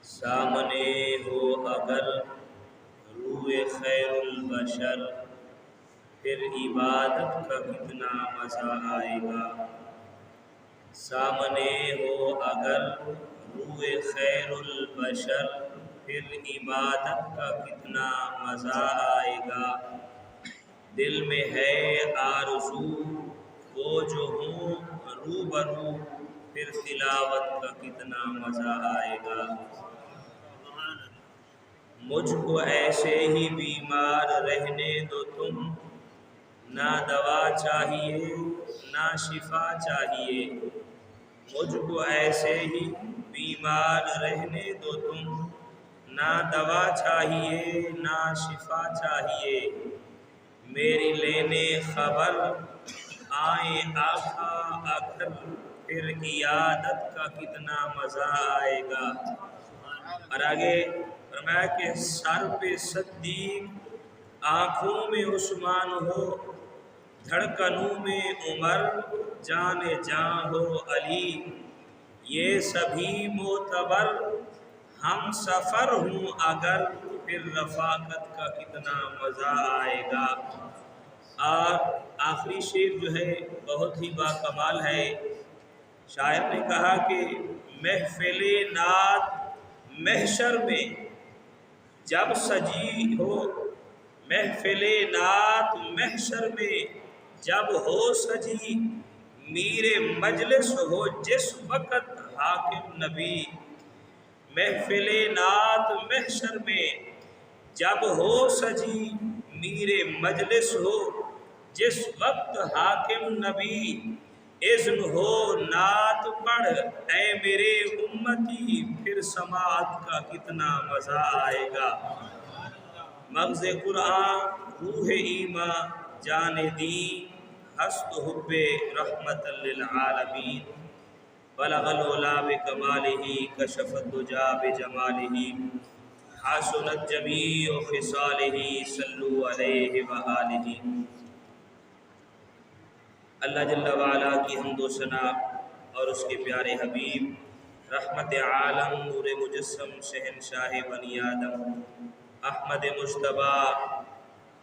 سامنے ہو اگر روئے خیر البشر، پھر عبادت کا کتنا مزہ آئے گا۔ سامنے ہو اگر روئے خیر البشر، پھر عبادت کا کتنا مزہ آئے گا۔ دل میں ہے آرزو وہ جو ہوں روبرو، پھر تلاوت کا کتنا مزہ آئے گا۔ مجھ کو ایسے ہی بیمار رہنے دو تم، نہ دوا چاہیے نہ شفا چاہیے۔ مجھ کو ایسے ہی بیمار رہنے دو تم، نہ دوا چاہیے نہ شفا چاہیے۔ میری لینے خبر آئیں آقا اگر، پھر عیادت کا کتنا مزہ آئے گا۔ اور آگے فرمایا کہ سر پہ صدیق، آنکھوں میں عثمان ہو، دھڑکنوں میں عمر، جان جاں ہو علی۔ یہ سبھی معتبر ہم سفر ہوں اگر، پھر رفاقت کا کتنا مزہ آئے گا۔ اور آخری شعر جو ہے بہت ہی باکمال ہے۔ شاعر نے کہا کہ محفل نعت محشر میں جب سجی ہو، محفل نعت محشر میں جب ہو سجی، میر مجلس ہو جس وقت حاکم نبی۔ محفل نعت محشر میں جب ہو سجی، میر مجلس ہو جس وقت حاکم نبی۔ اذن ہو نعت پڑھ اے میرے امتی، پھر سماعت کا کتنا مزہ آئے گا۔ مغز قرآن روح ایمان جان دین، ہست حب رحمت للعالمین۔ بلغ العلا بکمالہ، کشف الدجا بجمالہ، حسنت جمیع خصالہ، صلوا علیہ وآلہ۔ اللہ جل وعلا کی حمد و ثنا اور اس کے پیارے حبیب رحمت عالم، نور مجسم، شہنشاہ بنی آدم، احمد مجتبیٰ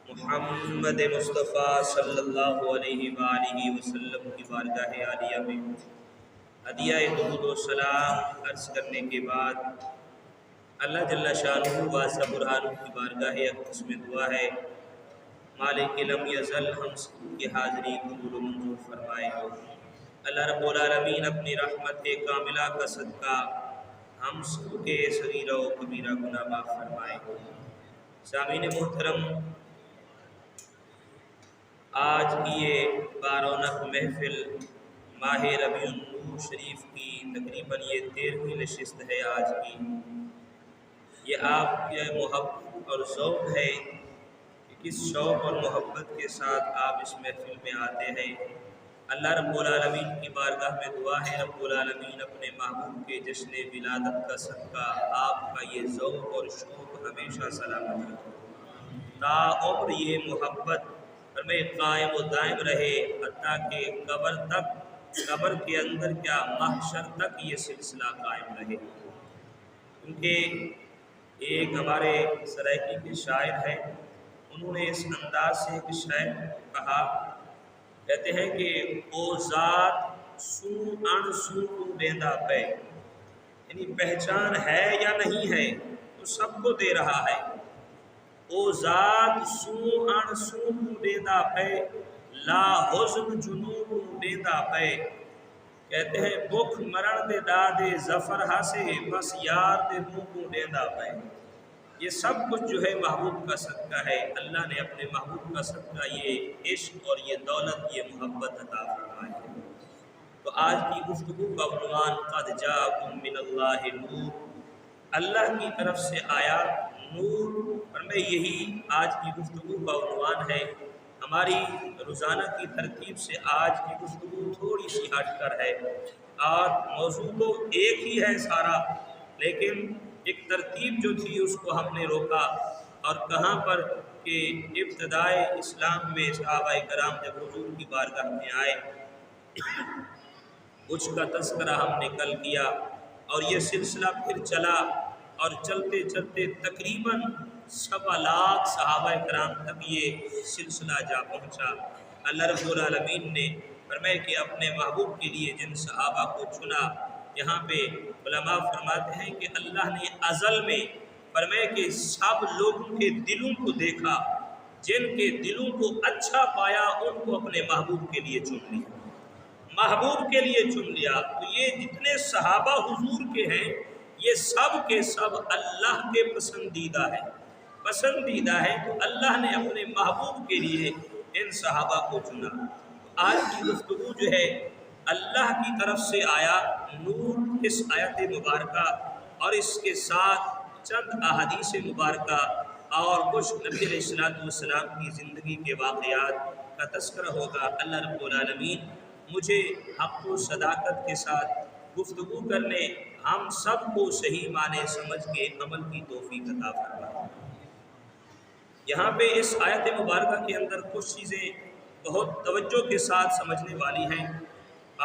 محمد مصطفیٰ صلی اللہ علیہ وآلہ وسلم کی بارگاہ عالیہ میں ہدیہ درود و سلام عرض کرنے کے بعد اللہ جل شانہ واضح برہانہ کی بارگاہ اقدس میں دعا ہے، مالک لم یزل ہم سب کی حاضری قبول و منظور فرمائے۔ اللہ رب العالمین اپنی رحمت کاملہ کا صدقہ ہم سب کے صغیرہ و کبیرہ گناہ معاف فرمائے۔ سامعین محترم، آج کی یہ بارونق محفل ماہ ربیع النور شریف کی تقریباً یہ 13ویں نشست ہے آج کی۔ یہ آپ کے محبت اور ذوق ہے کہ کس شوق اور محبت کے ساتھ آپ اس محفل میں آتے ہیں۔ اللہ رب العالمین کی بارگاہ میں دعا ہے، رب العالمین اپنے محبوب کے جشن ولادت کا صدقہ آپ کا یہ ذوق اور شوق ہمیشہ سلامت رکھے، تا عمر یہ محبت ہمیں قائم و دائم رہے، حتیٰ کہ قبر تک، قبر کے اندر کیا محشر تک یہ سلسلہ قائم رہے۔ کیونکہ ایک ہمارے سرائکی کے شاعر ہیں، انہوں نے اس انداز سے ایک شعر کہا، کہتے ہیں کہ او ذات سو اڑ سو تو دیندہ پے، یعنی پہچان ہے یا نہیں ہے تو سب کو دے رہا ہے۔ او ذات سو اڑ سو تو دیندہ پے، لا حزن جنوب دیندہ پے۔ کہتے ہیں بکھ مرن دے دادے ظفر ہاسے، بس یار دے منہ کو دیندہ پے۔ یہ سب کچھ جو ہے محبوب کا صدقہ ہے۔ اللہ نے اپنے محبوب کا صدقہ یہ عشق اور یہ دولت، یہ محبت عطا فرمائی ہے۔ تو آج کی گفتگو کا عنوان قد جاءکم من اللہ نور، اللہ کی طرف سے آیا نور، اور میں یہی آج کی گفتگو کا عنوان ہے۔ ہماری روزانہ کی ترتیب سے آج کی گفتگو تھوڑی سی ہٹ کر ہے، اور موضوع تو ایک ہی ہے سارا، لیکن ایک ترتیب جو تھی اس کو ہم نے روکا، اور کہاں پر کہ ابتدائے اسلام میں صحابہ کرام جب حضور کی بارگاہ میں آئے کچھ کا تذکرہ ہم نے کل کیا، اور یہ سلسلہ پھر چلا اور چلتے چلتے تقریباً 1.25 لاکھ صحابہ کرام تک یہ سلسلہ جا پہنچا۔ اللہ رب العالمین نے فرمایا کہ اپنے محبوب کے لیے جن صحابہ کو چنا، یہاں پہ علماء فرماتے ہیں کہ اللہ نے ازل میں فرمایا کہ سب لوگوں کے دلوں کو دیکھا، جن کے دلوں کو اچھا پایا ان کو اپنے محبوب کے لیے چن لیا، محبوب کے لیے چن لیا۔ تو یہ جتنے صحابہ حضور کے ہیں یہ سب کے سب اللہ کے پسندیدہ ہے، پسندیدہ ہے، تو اللہ نے اپنے محبوب کے لیے ان صحابہ کو چنا۔ آج کی گفتگو جو ہے اللہ کی طرف سے آیا نور، اس آیت مبارکہ اور اس کے ساتھ چند احادیث مبارکہ اور کچھ نبی علیہ السلام کی زندگی کے واقعات کا تذکرہ ہوگا۔ اللہ رب العالمین مجھے حق و صداقت کے ساتھ گفتگو کرنے، ہم سب کو صحیح معنی سمجھ کے عمل کی توفیق عطا فرمائے۔ یہاں پہ اس آیت مبارکہ کے اندر کچھ چیزیں بہت توجہ کے ساتھ سمجھنے والی ہیں،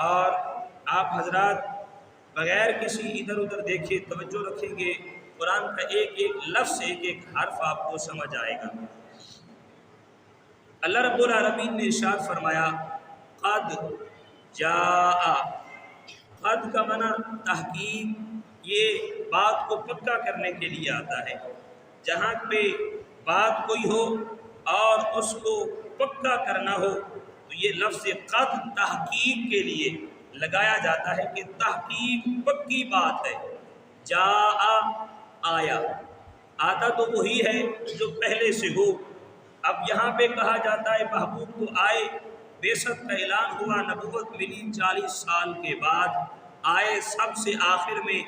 اور آپ حضرات بغیر کسی ادھر ادھر دیکھے توجہ رکھیں گے، قرآن کا ایک ایک لفظ، ایک ایک حرف آپ کو سمجھ آئے گا۔ اللہ رب العالمین نے ارشاد فرمایا قد جاء، قد کا معنی تحقیق، یہ بات کو پکا کرنے کے لیے آتا ہے۔ جہاں پہ بات کوئی ہو اور اس کو پکا کرنا ہو تو یہ لفظ قد تحقیق کے لیے لگایا جاتا ہے کہ تحقیق پکی بات ہے۔ جاء آیا، آتا تو وہی ہے جو پہلے سے ہو۔ اب یہاں پہ کہا جاتا ہے محبوب کو آئے، بعثت کا اعلان ہوا، نبوت ملی 40 سال کے بعد، آئے سب سے آخر میں،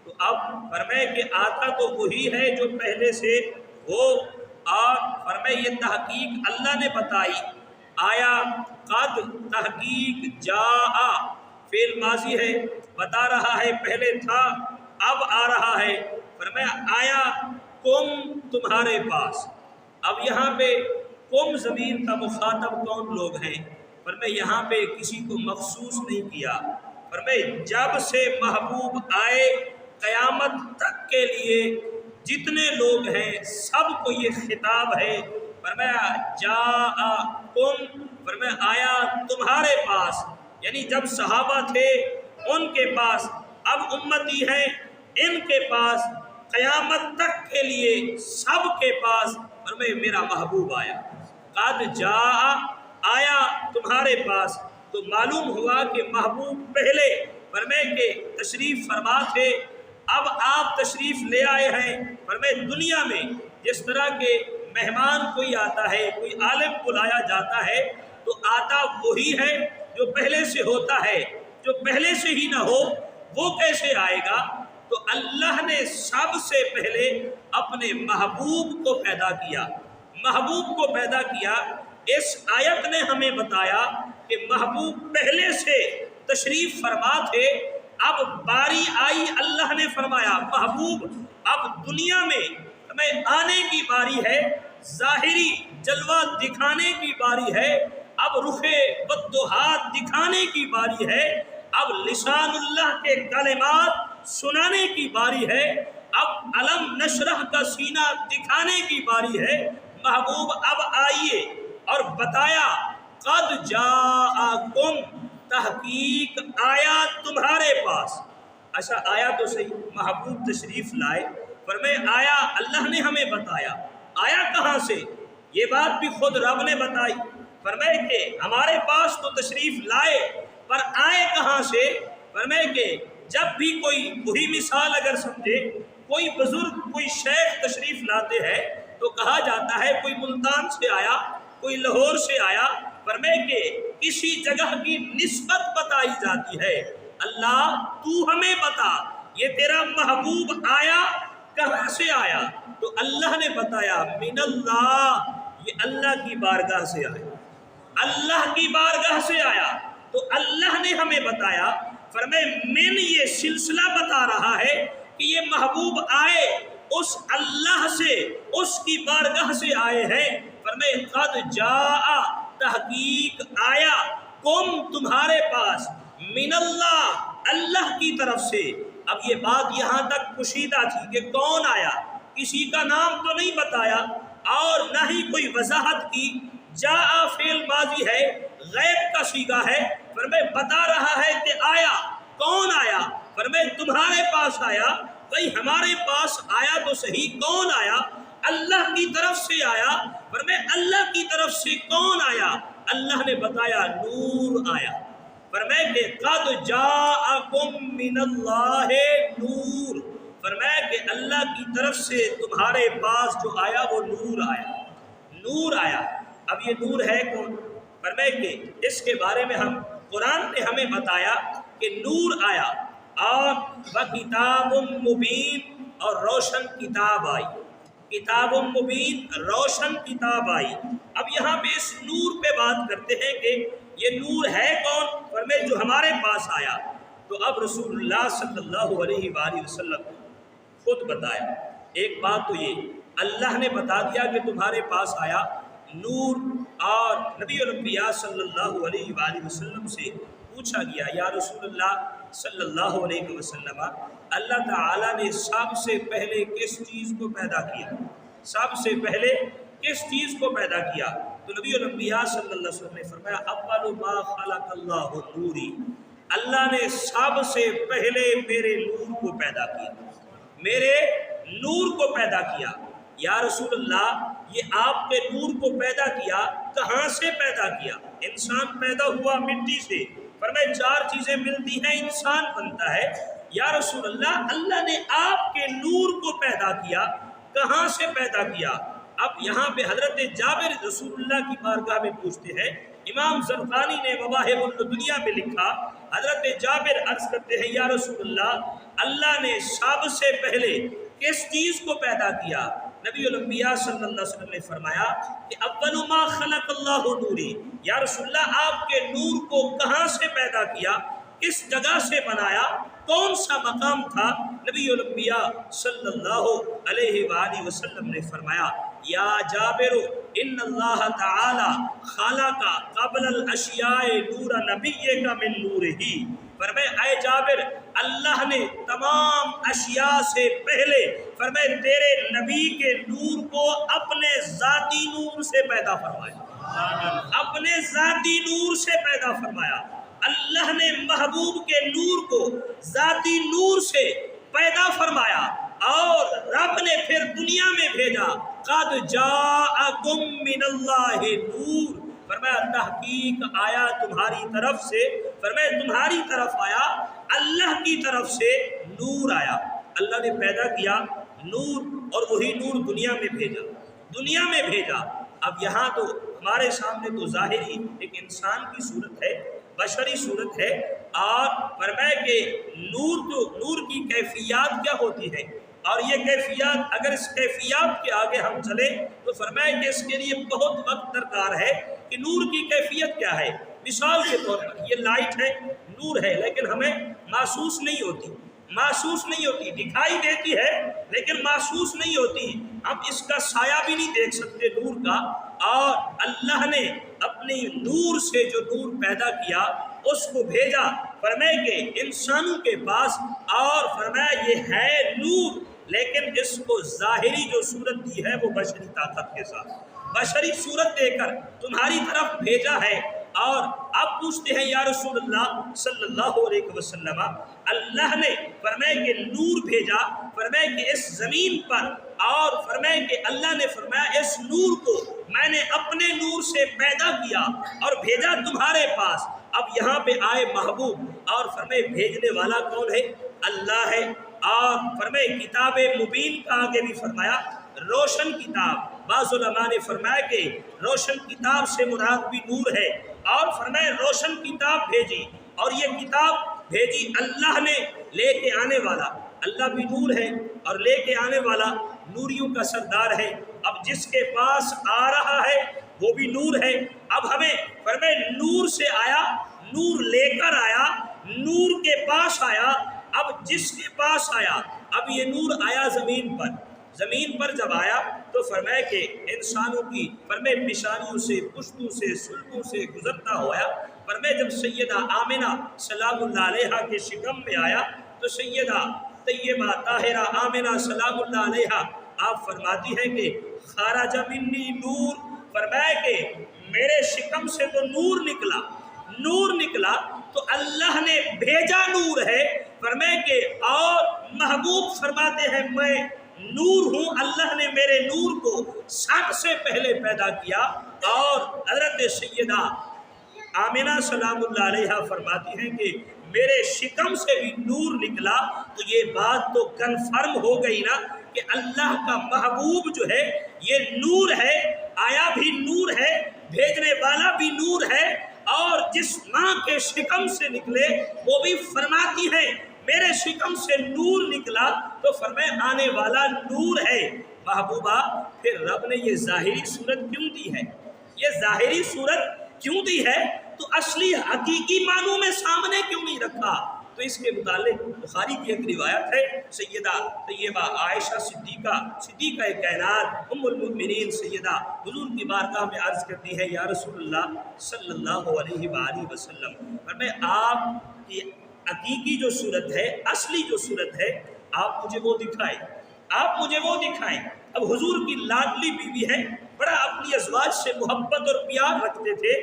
تو اب فرمائے کہ آتا تو وہی ہے جو پہلے سے ہو، اور فرمائے یہ تحقیق اللہ نے بتائی۔ آیا قد تحقیق، جاء فعل ماضی ہے، بتا رہا ہے پہلے تھا اب آ رہا ہے۔ فرمایا آیا کم تمہارے پاس۔ اب یہاں پہ کم ضمیر کا مخاطب کون لوگ ہیں؟ فرمایا یہاں پہ کسی کو مخصوص نہیں کیا، فرمایا جب سے محبوب آئے قیامت تک کے لیے جتنے لوگ ہیں سب کو یہ خطاب ہے۔ فرمایا جاء کم، فرمایا آیا تمہارے پاس، یعنی جب صحابہ تھے ان کے پاس، اب امتی ہیں ان کے پاس، قیامت تک کے لیے سب کے پاس، فرمایا میرا محبوب آیا۔ قد جاء آیا تمہارے پاس، تو معلوم ہوا کہ محبوب پہلے فرمایا کہ تشریف فرما تھے، اب آپ تشریف لے آئے ہیں۔ فرمایا دنیا میں جس طرح کے مہمان کوئی آتا ہے، کوئی عالم بلایا جاتا ہے، تو آتا وہی ہے جو پہلے سے ہوتا ہے، جو پہلے سے ہی نہ ہو وہ کیسے آئے گا؟ تو اللہ نے سب سے پہلے اپنے محبوب کو پیدا کیا، محبوب کو پیدا کیا۔ اس آیت نے ہمیں بتایا کہ محبوب پہلے سے تشریف فرما تھے، اب باری آئی، اللہ نے فرمایا محبوب اب دنیا میں ہمیں آنے کی باری ہے، ظاہری جلوہ دکھانے کی باری ہے، اب رخ بدوہات دکھانے کی باری ہے، اب لسان اللہ کے کلمات سنانے کی باری ہے، اب علم نشرح کا سینہ دکھانے کی باری ہے۔ محبوب اب آئیے، اور بتایا قد جاءکم، تحقیق آیا تمہارے پاس۔ اچھا آیا تو صحیح، محبوب تشریف لائے، فرمایا آیا، اللہ نے ہمیں بتایا، آیا کہاں سے؟ یہ بات بھی خود رب نے بتائی، فرمایا کہ ہمارے پاس تو تشریف لائے، پر آئے کہاں سے؟ فرمایا کہ جب بھی کوئی وہی مثال اگر سمجھے، کوئی بزرگ کوئی شیخ تشریف لاتے ہیں تو کہا جاتا ہے کوئی ملتان سے آیا، کوئی لاہور سے آیا، فرمایا کہ کسی جگہ کی نسبت بتائی جاتی ہے۔ اللہ تو ہمیں بتا یہ تیرا محبوب آیا کہاں سے آیا؟ تو اللہ نے بتایا من اللہ، یہ اللہ کی بارگاہ سے آیا، اللہ کی بارگاہ سے آیا۔ تو اللہ نے ہمیں بتایا، فرمائے من یہ سلسلہ بتا رہا ہے کہ یہ محبوب آئے اس اللہ سے، اس کی بارگاہ سے آئے ہیں۔ فرمائے قد جاء، تحقیق آیا، کم تمہارے پاس، من اللہ، اللہ کی طرف سے، اب یہ بات یہاں تک پوشیدہ تھی کہ کون آیا، کسی کا نام تو نہیں بتایا اور نہ ہی کوئی وضاحت کی۔ جاء فعل ماضی ہے، غیب کا صیغہ ہے، فرمائے بتا رہا ہے کہ آیا۔ کون آیا؟ فرمائے تمہارے پاس آیا۔ بھئی ہمارے پاس آیا تو صحیح، کون آیا؟ اللہ کی طرف سے آیا۔ فرمائے اللہ کی طرف سے کون آیا؟ اللہ نے بتایا نور آیا۔ فرمائے کہ قد جاءکم من اللہ نور، فرمایا کہ اللہ کی طرف سے تمہارے پاس جو آیا وہ نور آیا، نور آیا۔ اب یہ نور ہے کون؟ فرمایا کہ اس کے بارے میں قرآن نے ہمیں بتایا کہ نور آیا اور وَکِتَابٌ مُبِین، اور روشن کتاب آئی، کتاب مبین، روشن کتاب آئی۔ اب یہاں پہ اس نور پہ بات کرتے ہیں کہ یہ نور ہے کون؟ فرمائے جو ہمارے پاس آیا۔ تو اب رسول اللہ صلی اللہ علیہ وآلہ وسلم خود بتایا۔ ایک بات تو یہ اللہ نے بتا دیا کہ تمہارے پاس آیا نور، اور نبی الانبیاء صلی اللہ علیہ وآلہ وسلم سے پوچھا گیا یا رسول اللہ صلی اللہ علیہ وسلم، اللہ تعالیٰ نے سب سے پہلے کس چیز کو پیدا کیا؟ سب سے پہلے کس چیز کو پیدا کیا؟ تو نبی الانبیاء صلی اللہ علیہ وسلم نے فرمایا اول ما خلق اللہ نوری، اللہ نے سب سے پہلے میرے نور کو پیدا کیا، میرے نور کو پیدا کیا۔ یا رسول اللہ یہ آپ کے نور کو پیدا کیا، کہاں سے پیدا کیا؟ انسان پیدا ہوا مٹی سے، فرمائے چار چیزیں ملتی ہیں انسان بنتا ہے۔ یا رسول اللہ اللہ نے آپ کے نور کو پیدا کیا، کہاں سے پیدا کیا؟ اب یہاں پہ حضرت جابر رسول اللہ کی بارگاہ میں پوچھتے ہیں، امام زرقانی نے مواہب الدنیا میں لکھا، حضرت جابر عرض کرتے ہیں یا رسول اللہ نے سب سے پہلے کس چیز کو پیدا کیا؟ نبی الانبیاء صلی اللہ علیہ وسلم نے فرمایا کہ اول ما خلق اللہ نوری، یا رسول اللہ آپ کے نور کو کہاں سے پیدا کیا، کس جگہ سے بنایا، کون سا مقام تھا؟ نبی الانبیاء صلی اللہ علیہ وآلہ وسلم نے فرمایا یا جابر ان اللہ تعالی خلق قبل الاشیاء نور نبیک من نورہ، فرمائے اے جابر اللہ نے تمام اشیاء سے پہلے فرمائے تیرے نبی کے نور کو اپنے ذاتی نور سے پیدا فرمایا، اپنے ذاتی نور سے پیدا فرمایا۔ اللہ نے محبوب کے نور کو ذاتی نور سے پیدا فرمایا اور رب نے پھر دنیا میں بھیجا قد جاءکم من اللہ نور، فرمایا تحقیق آیا تمہاری طرف سے، فرمایا تمہاری طرف آیا اللہ کی طرف سے نور آیا۔ اللہ نے پیدا کیا نور اور وہی نور دنیا میں بھیجا، دنیا میں بھیجا۔ اب یہاں تو ہمارے سامنے تو ظاہری ایک انسان کی صورت ہے، بشری صورت ہے، اور فرمایا کہ نور کی کیفیات کیا ہوتی ہے، اور یہ کیفیات اگر اس کیفیات کے آگے ہم چلیں تو فرمایا کہ اس کے لیے بہت وقت درکار ہے کہ نور کی کیفیت کیا ہے۔ مثال کے طور پر یہ لائٹ ہے، نور ہے، لیکن ہمیں محسوس نہیں ہوتی، محسوس نہیں ہوتی، دکھائی دیتی ہے لیکن محسوس نہیں ہوتی، ہم اس کا سایہ بھی نہیں دیکھ سکتے نور کا۔ اور اللہ نے اپنی نور سے جو نور پیدا کیا اس کو بھیجا فرمایا کہ انسانوں کے پاس، اور فرمایا یہ ہے نور لیکن اس کو ظاہری جو صورت دی ہے وہ بشری طاقت کے ساتھ، بشری صورت دے کر تمہاری طرف بھیجا ہے۔ اور آپ پوچھتے ہیں یا رسول اللہ صلی اللہ علیہ وسلم اللہ نے فرمایا کہ نور بھیجا، فرمایا کہ اس زمین پر، اور فرمایا کہ اللہ نے فرمایا اس نور کو میں نے اپنے نور سے پیدا کیا اور بھیجا تمہارے پاس۔ اب یہاں پہ آئے محبوب اور فرمائے بھیجنے والا کون ہے؟ اللہ ہے۔ اور فرمائے کتاب مبین کا آگے بھی فرمایا روشن کتاب، بعض علماء نے فرمایا کہ روشن کتاب سے مراد بھی نور ہے، اور فرمایا روشن کتاب بھیجی، اور یہ کتاب بھیجی اللہ نے لے کے آنے والا، اللہ بھی نور ہے اور لے کے آنے والا نوریوں کا سردار ہے۔ اب جس کے پاس آ رہا ہے وہ بھی نور ہے۔ اب ہمیں فرمایا نور سے آیا، نور لے کر آیا، نور کے پاس آیا۔ اب جس کے پاس آیا، اب یہ نور آیا زمین پر، زمین پر جب آیا تو فرمایا کہ انسانوں کی فرمایا پیشانیوں سے، پشتوں سے، سلکوں سے گزرتا ہوا، فرمایا جب سیدہ آمنہ سلام اللہ علیہا کے شکم میں آیا تو سیدہ طیبہ طاہرہ آمنہ سلام اللہ علیہا آپ فرماتی ہیں کہ خارج منی نور، فرمایا کہ میرے شکم سے تو نور نکلا تو اللہ نے بھیجا نور ہے، فرمایا کہ اور محبوب فرماتے ہیں میں نور ہوں، اللہ نے میرے نور کو سب سے پہلے پیدا کیا۔ اور حضرت سیدہ آمنہ سلام اللہ علیہا فرماتی ہیں کہ میرے شکم سے بھی نور نکلا، تو یہ بات تو کنفرم ہو گئی نا کہ اللہ کا محبوب جو ہے یہ نور ہے، آیا بھی نور ہے، بھیجنے والا بھی نور ہے، اور جس ماں کے شکم سے نکلے وہ بھی فرماتی ہے میرے شکم سے نور نکلا، تو فرمائے آنے والا نور ہے۔ محبوبہ پھر رب نے یہ ظاہری صورت کیوں دی ہے؟ یہ ظاہری صورت کیوں دی ہے؟ تو اصلی حقیقی معنوں میں سامنے کیوں نہیں رکھا؟ تو اس کے متعلق بخاری کی ایک روایت ہے، سیدہ طیبہ عائشہ صدیقہ کائنات ام المؤمنین سیدہ حضور کی بارگاہ میں عرض کرتی ہے یا رسول اللہ صلی اللہ علیہ وآلہ وسلم، فرمائے آپ کی حقیقی جو صورت ہے، اصلی جو صورت ہے، آپ مجھے وہ دکھائیں۔ اب حضور کی لاڈلی بیوی ہے، بڑا اپنی ازواج سے محبت اور پیار رکھتے تھے،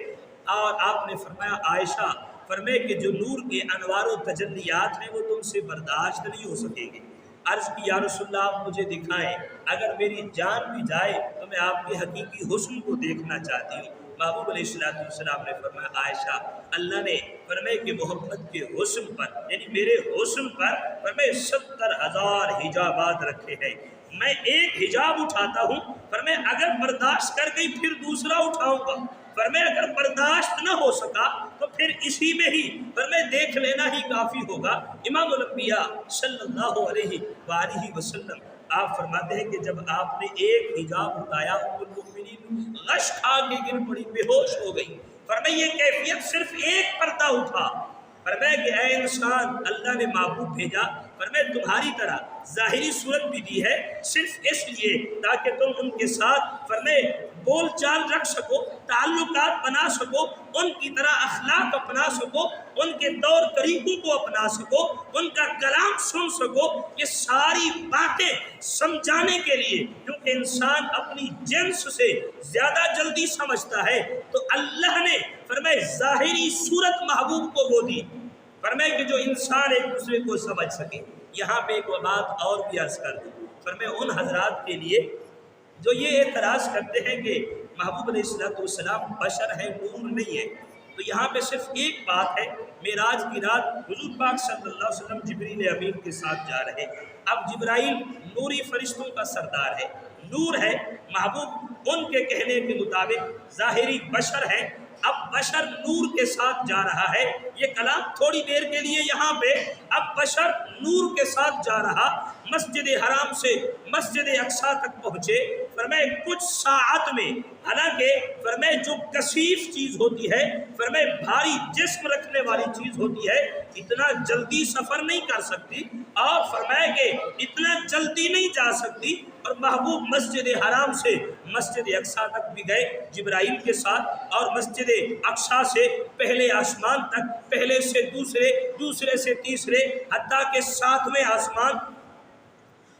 اور آپ نے فرمایا عائشہ، فرمائے کہ جو نور کے انوار و تجلیات ہیں وہ تم سے برداشت نہیں ہو سکے گی۔ عرض کی یا رسول اللہ آپ مجھے دکھائیں، اگر میری جان بھی جائے تو میں آپ کے حقیقی حسن کو دیکھنا چاہتی ہوں۔ محبوب علیہ السلام نے فرمایا عائشہ، اللہ نے فرمائے کہ محبت کے حسن پر یعنی میرے حسن پر فرمائے 70,000 حجابات رکھے ہیں، میں ایک حجاب اٹھاتا ہوں، فرمائے اگر برداشت کر گئی پھر دوسرا اٹھاؤں گا، فرمائے اگر برداشت نہ ہو سکا تو پھر اسی میں ہی فرمائے دیکھ لینا ہی کافی ہوگا۔ امام الانبیاء صلی اللہ علیہ وآلہ وسلم آپ فرماتے ہیں کہ جب آپ نے ایک حجاب اٹھایا ام المؤمنین غش کھا کے گر پڑی، بے ہوش ہو گئی۔ فرمائے یہ کیفیت صرف ایک پردہ اٹھا، فرمایا کہ اے انسان اللہ نے محبوب بھیجا، فرمایا تمہاری طرح ظاہری صورت بھی دی ہے صرف اس لیے تاکہ تم ان کے ساتھ فرمائے بول چال رکھ سکو، تعلقات بنا سکو، ان کی طرح اخلاق اپنا سکو، ان کے طور طریقوں کو اپنا سکو، ان کا کلام سن سکو۔ یہ ساری باتیں سمجھانے کے لیے، کیونکہ انسان اپنی جنس سے زیادہ جلدی سمجھتا ہے، تو اللہ نے فرمائے ظاہری صورت محبوب کو وہ دی، فرمائے کہ جو انسان ایک دوسرے کو سمجھ سکے۔ یہاں پہ ایک بات اور بھی عرض کر دوں، فرمائے ان حضرات کے لیے جو یہ اعتراض کرتے ہیں کہ محبوب علیہ السلام بشر ہے، نور نہیں ہے، تو یہاں پہ صرف ایک بات ہے، معراج کی رات حضور پاک صلی اللہ علیہ وسلم جبریل امین کے ساتھ جا رہے، اب جبرائیل نوری فرشتوں کا سردار ہے، نور ہے، محبوب ان کے کہنے کے مطابق ظاہری بشر ہے، اب بشر نور کے ساتھ جا رہا ہے، یہ کلام تھوڑی دیر کے لیے یہاں پہ، اب بشر نور کے ساتھ جا رہا، مسجد حرام سے مسجد اقصیٰ تک پہنچے، فرمائے کچھ ساعت میں، حالانکہ فرمائے جو کثیف چیز ہوتی ہے، فرمائے بھاری جسم رکھنے والی چیز ہوتی ہے، اتنا جلدی سفر نہیں کر سکتی، اور فرمائے کہ اتنا جلدی نہیں جا سکتی، اور محبوب مسجد حرام سے مسجد اقصیٰ تک بھی گئے جبرائیل کے ساتھ، اور مسجد اقصیٰ سے پہلے آسمان تک، پہلے سے دوسرے، دوسرے سے تیسرے، حتیٰ کہ 7ویں آسمان،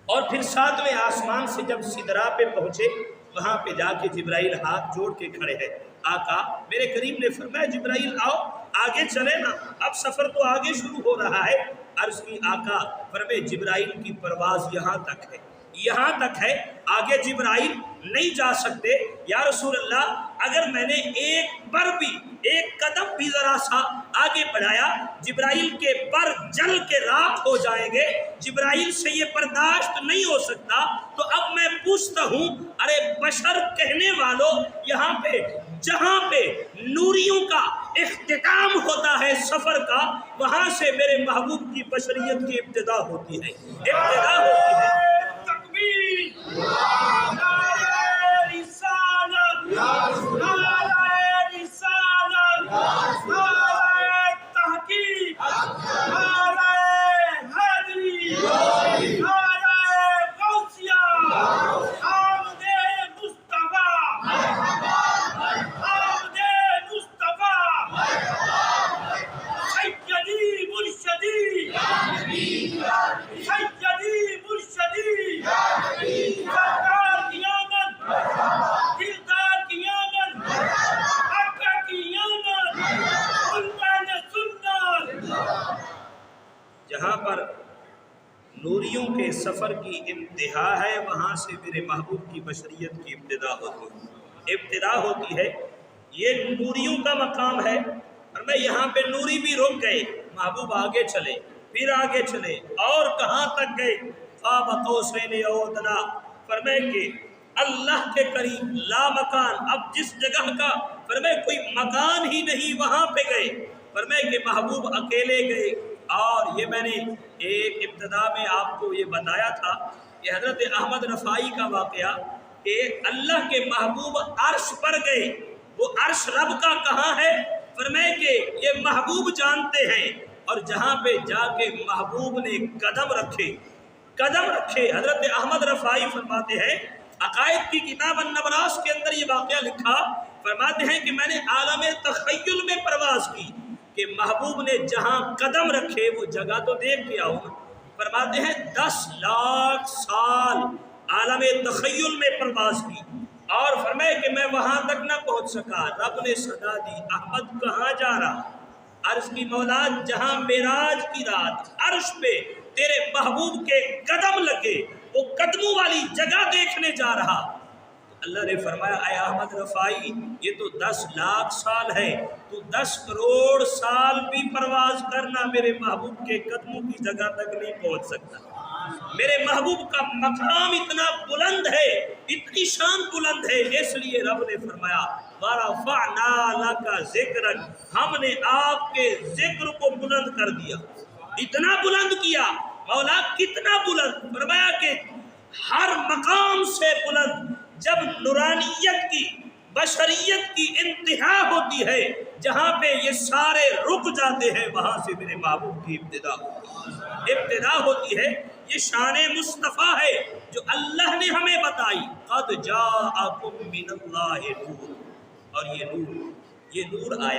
اور پھر 7ویں آسمان سے جب سدرا پہ پہنچے، وہاں پہ جا کے جبرائیل ہاتھ جوڑ کے کھڑے ہیں، آقا میرے کریم نے فرمایا جبرائیل آؤ آگے چلے نا، اب سفر تو آگے شروع ہو رہا ہے۔ عرض کی آقا، فرمائے جبرائیل کی پرواز یہاں تک ہے، یہاں تک ہے، آگے جبرائیل نہیں جا سکتے۔ یا رسول اللہ اگر میں نے ایک پر بھی، ایک قدم بھی ذرا سا آگے بڑھایا، جبرائیل کے پر جل کے راکھ ہو جائیں گے، جبرائیل سے یہ برداشت نہیں ہو سکتا۔ تو اب میں پوچھتا ہوں، ارے بشر کہنے والوں، یہاں پہ جہاں پہ نوریوں کا اختتام ہوتا ہے سفر کا، وہاں سے میرے محبوب کی بشریت کی ابتدا ہوتی ہے، ابتدا ہوتی ہے۔ کے سفر کی انتہا ہے، وہاں سے میرے محبوب کی بشریت کی ابتدا ہوتی ہے۔ یہ نوریوں کا مقام ہے، اور میں یہاں پہ نوری بھی رک گئے، محبوب آگے چلے، پھر آگے چلے، اور کہاں تک گئے؟ قاب قوسین او ادنیٰ، فرمائے کہ اللہ کے قریب، لا مکان، اب جس جگہ کا فرمائے کوئی مکان ہی نہیں وہاں پہ گئے، فرمائے کہ محبوب اکیلے گئے۔ اور یہ میں نے ایک ابتدا میں آپ کو یہ بتایا تھا کہ حضرت احمد رفاعی کا واقعہ کہ اللہ کے محبوب عرش پر گئے، وہ عرش رب کا کہاں ہے؟ فرمائے کہ یہ محبوب جانتے ہیں، اور جہاں پہ جا کے محبوب نے قدم رکھے، حضرت احمد رفاعی فرماتے ہیں، عقائد کی کتاب النبراس کے اندر یہ واقعہ لکھا، فرماتے ہیں کہ میں نے عالم تخیل میں پرواز کی کہ محبوب نے جہاں قدم رکھے وہ جگہ تو دیکھ کے آؤں، فرماتے ہیں 10 لاکھ سال عالم تخیل میں پرواز کی، اور فرمائے کہ میں وہاں تک نہ پہنچ سکا، رب نے صدا دی، احمد کہاں جا رہا؟ عرش کی مولا جہاں معراج کی رات عرش پہ تیرے محبوب کے قدم لگے، وہ قدموں والی جگہ دیکھنے جا رہا۔ اللہ نے فرمایا اے احمد رفاعی، یہ تو 10 لاکھ سال ہے، تو 10 کروڑ سال بھی پرواز کرنا، میرے محبوب کے قدموں کی جگہ تک نہیں پہنچ سکتا۔ میرے محبوب کا مقام اتنا بلند ہے، اتنی شان بلند ہے، اس لیے رب نے فرمایا وَرَفَعْنَا لَكَ ذِكْرًا، ہم نے آپ کے ذکر کو بلند کر دیا، اتنا بلند کیا۔ مولا کتنا بلند؟ فرمایا کہ ہر مقام سے بلند، جب نورانیت کی، بشریت کی انتہا ہوتی ہے، جہاں پہ یہ سارے رک جاتے ہیں، وہاں سے میرے محبوب کی ابتدا ہوتی ہے۔ یہ شان مصطفیٰ ہے جو اللہ نے ہمیں بتائی، قد جاءکم من اللہ نور، اور یہ نور آیا